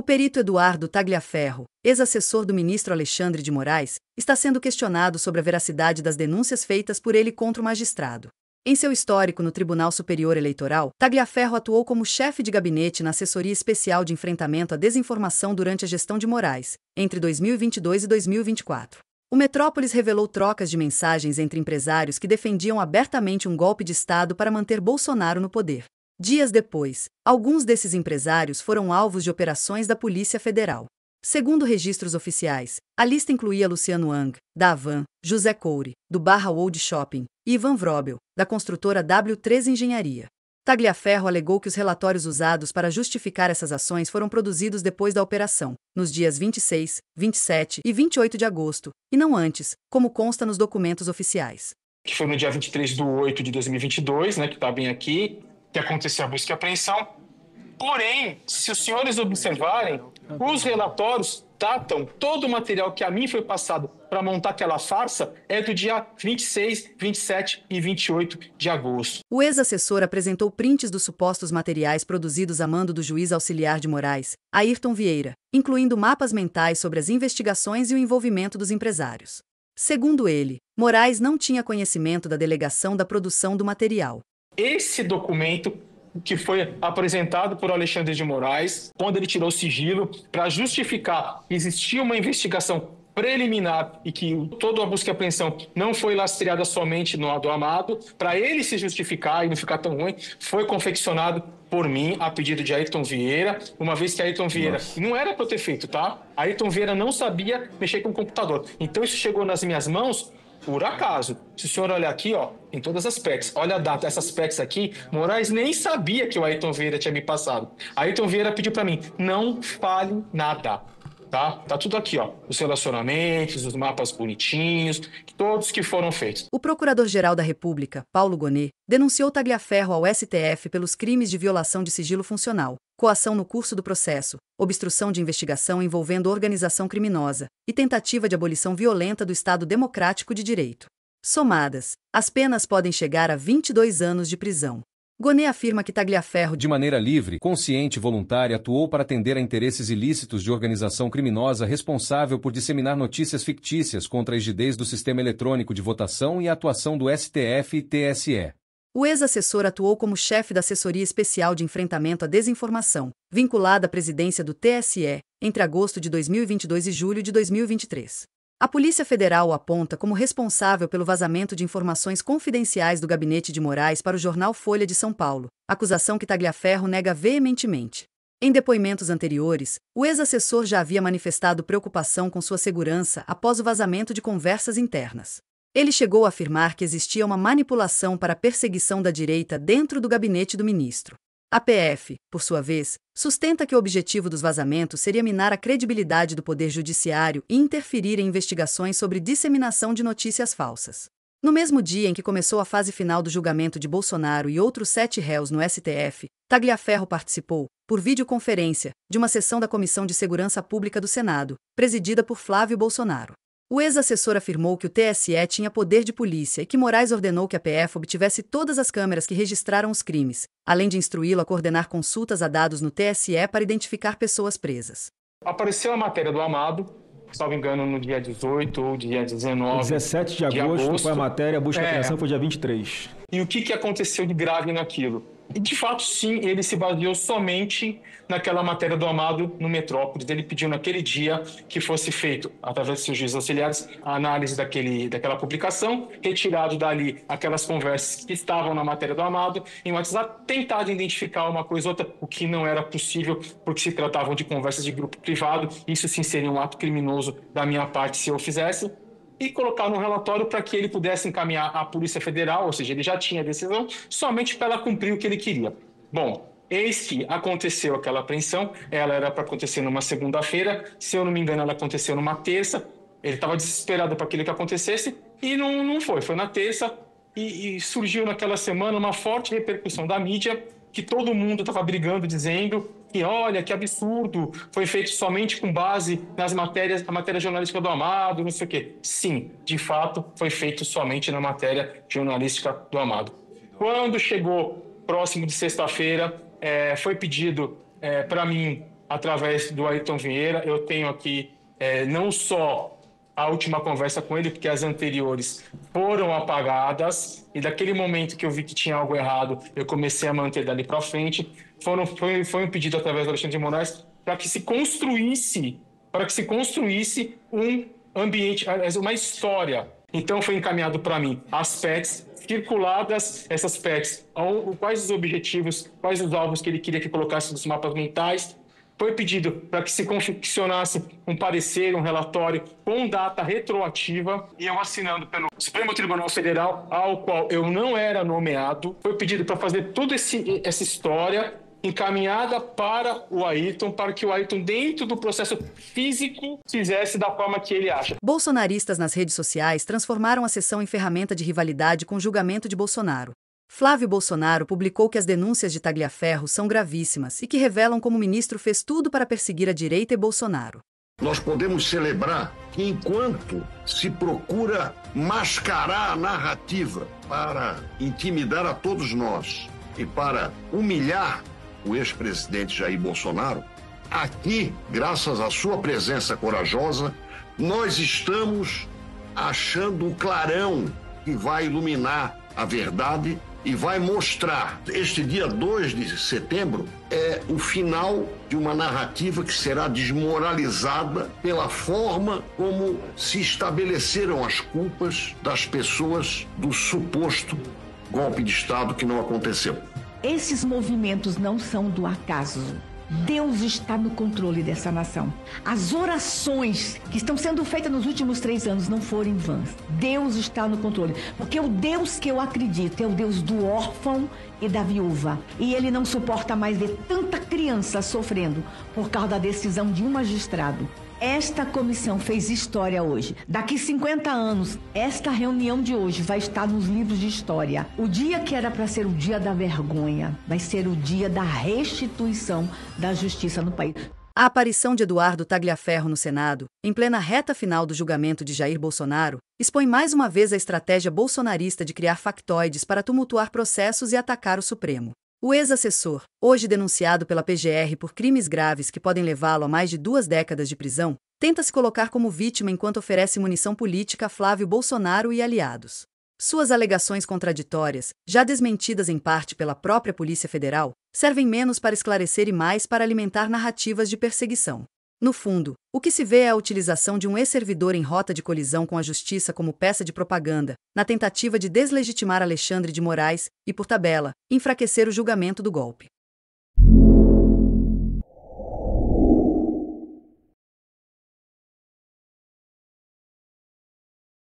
perito Eduardo Tagliaferro, ex-assessor do ministro Alexandre de Moraes, está sendo questionado sobre a veracidade das denúncias feitas por ele contra o magistrado. Em seu histórico no Tribunal Superior Eleitoral, Tagliaferro atuou como chefe de gabinete na Assessoria Especial de Enfrentamento à Desinformação durante a gestão de Moraes, entre 2022 e 2024. O Metrópolis revelou trocas de mensagens entre empresários que defendiam abertamente um golpe de Estado para manter Bolsonaro no poder. Dias depois, alguns desses empresários foram alvos de operações da Polícia Federal. Segundo registros oficiais, a lista incluía Luciano Hang, da Havan, José Coure, do Barra World Shopping, e Ivan Wrobel, da construtora W3 Engenharia. Tagliaferro alegou que os relatórios usados para justificar essas ações foram produzidos depois da operação, nos dias 26, 27 e 28 de agosto, e não antes, como consta nos documentos oficiais. Que foi no dia 23/8 de 2022, que está bem aqui, que aconteceu a busca e apreensão. Porém, se os senhores observarem, os relatórios datam todo o material que a mim foi passado para montar aquela farsa é do dia 26, 27 e 28 de agosto. O ex-assessor apresentou prints dos supostos materiais produzidos a mando do juiz auxiliar de Moraes, Ayrton Vieira, incluindo mapas mentais sobre as investigações e o envolvimento dos empresários. Segundo ele, Moraes não tinha conhecimento da delegação da produção do material. Esse documento que foi apresentado por Alexandre de Moraes, quando ele tirou o sigilo, para justificar que existia uma investigação preliminar e que toda a busca e apreensão não foi lastreada somente no do Amado, para ele se justificar e não ficar tão ruim, foi confeccionado por mim, a pedido de Ayrton Vieira, uma vez que Ayrton Vieira não era para eu ter feito, tá? Ayrton Vieira não sabia mexer com o computador. Então isso chegou nas minhas mãos por acaso. Se o senhor olhar aqui, em todas as PECs, olha a data, essas PECs aqui, Moraes nem sabia que o Ayrton Vieira tinha me passado. Ayrton Vieira pediu para mim, não fale nada, tá? Tá tudo aqui, os relacionamentos, os mapas bonitinhos, todos que foram feitos. O Procurador-Geral da República, Paulo Gonet, denunciou Tagliaferro ao STF pelos crimes de violação de sigilo funcional, coação no curso do processo, obstrução de investigação envolvendo organização criminosa e tentativa de abolição violenta do Estado Democrático de Direito. Somadas, as penas podem chegar a 22 anos de prisão. Gonet afirma que Tagliaferro, de maneira livre, consciente e voluntária, atuou para atender a interesses ilícitos de organização criminosa responsável por disseminar notícias fictícias contra a rigidez do sistema eletrônico de votação e a atuação do STF e TSE. O ex-assessor atuou como chefe da Assessoria Especial de Enfrentamento à Desinformação, vinculada à presidência do TSE, entre agosto de 2022 e julho de 2023. A Polícia Federal o aponta como responsável pelo vazamento de informações confidenciais do gabinete de Moraes para o jornal Folha de São Paulo, acusação que Tagliaferro nega veementemente. Em depoimentos anteriores, o ex-assessor já havia manifestado preocupação com sua segurança após o vazamento de conversas internas. Ele chegou a afirmar que existia uma manipulação para a perseguição da direita dentro do gabinete do ministro. A PF, por sua vez, sustenta que o objetivo dos vazamentos seria minar a credibilidade do Poder Judiciário e interferir em investigações sobre disseminação de notícias falsas. No mesmo dia em que começou a fase final do julgamento de Bolsonaro e outros 7 réus no STF, Tagliaferro participou, por videoconferência, de uma sessão da Comissão de Segurança Pública do Senado, presidida por Flávio Bolsonaro. O ex-assessor afirmou que o TSE tinha poder de polícia e que Moraes ordenou que a PF obtivesse todas as câmeras que registraram os crimes, além de instruí-lo a coordenar consultas a dados no TSE para identificar pessoas presas. Apareceu a matéria do Amado, salvo engano, no dia 18 ou dia 19. 17 de agosto foi a matéria, a busca e apreensão foi dia 23. E o que aconteceu de grave naquilo? E, de fato, sim, ele se baseou somente naquela matéria do Amado no Metrópolis. Ele pediu naquele dia que fosse feito, através dos seus juízes auxiliares, a análise daquela publicação, retirado dali aquelas conversas que estavam na matéria do Amado, em WhatsApp, tentado identificar uma coisa ou outra, o que não era possível, porque se tratavam de conversas de grupo privado. Isso sim seria um ato criminoso da minha parte se eu fizesse. E colocar no relatório para que ele pudesse encaminhar à Polícia Federal, ou seja, ele já tinha a decisão, somente para ela cumprir o que ele queria. Bom, eis que aconteceu aquela apreensão, ela era para acontecer numa segunda-feira, se eu não me engano ela aconteceu numa terça, ele estava desesperado para aquilo que acontecesse e não foi na terça e surgiu naquela semana uma forte repercussão da mídia, que todo mundo estava brigando, dizendo que, olha, que absurdo, foi feito somente com base nas matérias, a matéria jornalística do Amado, não sei o quê. Sim, de fato, foi feito somente na matéria jornalística do Amado. Quando chegou próximo de sexta-feira, foi pedido para mim através do Ayrton Vieira. Eu tenho aqui não só a última conversa com ele, porque as anteriores foram apagadas, e daquele momento que eu vi que tinha algo errado, eu comecei a manter dali para frente. Foi um pedido através do Alexandre de Moraes para que se construísse um ambiente, uma história. Então foi encaminhado para mim as PETs circuladas, essas PETs, quais os objetivos, quais os alvos que ele queria que colocasse nos mapas mentais. Foi pedido para que se confeccionasse um parecer, um relatório com data retroativa, e eu assinando pelo Supremo Tribunal Federal, ao qual eu não era nomeado. Foi pedido para fazer toda essa história encaminhada para o Ayrton, para que o Ayrton, dentro do processo físico, fizesse da forma que ele acha. Bolsonaristas nas redes sociais transformaram a sessão em ferramenta de rivalidade com o julgamento de Bolsonaro. Flávio Bolsonaro publicou que as denúncias de Tagliaferro são gravíssimas e que revelam como o ministro fez tudo para perseguir a direita e Bolsonaro. Nós podemos celebrar que, enquanto se procura mascarar a narrativa para intimidar a todos nós e para humilhar o ex-presidente Jair Bolsonaro, aqui, graças à sua presença corajosa, nós estamos achando o clarão que vai iluminar a verdade e vai mostrar. Este dia 2 de setembro é o final de uma narrativa que será desmoralizada pela forma como se estabeleceram as culpas das pessoas do suposto golpe de Estado que não aconteceu. Esses movimentos não são do acaso. Deus está no controle dessa nação. As orações que estão sendo feitas nos últimos 3 anos não foram em vão. Deus está no controle. Porque o Deus que eu acredito é o Deus do órfão e da viúva. E ele não suporta mais ver tanta criança sofrendo por causa da decisão de um magistrado. Esta comissão fez história hoje. Daqui 50 anos, esta reunião de hoje vai estar nos livros de história. O dia que era para ser o dia da vergonha, vai ser o dia da restituição da justiça no país. A aparição de Eduardo Tagliaferro no Senado, em plena reta final do julgamento de Jair Bolsonaro, expõe mais uma vez a estratégia bolsonarista de criar factoides para tumultuar processos e atacar o Supremo. O ex-assessor, hoje denunciado pela PGR por crimes graves que podem levá-lo a mais de 2 décadas de prisão, tenta se colocar como vítima enquanto oferece munição política a Flávio Bolsonaro e aliados. Suas alegações contraditórias, já desmentidas em parte pela própria Polícia Federal, servem menos para esclarecer e mais para alimentar narrativas de perseguição. No fundo, o que se vê é a utilização de um ex-servidor em rota de colisão com a justiça como peça de propaganda, na tentativa de deslegitimar Alexandre de Moraes e, por tabela, enfraquecer o julgamento do golpe.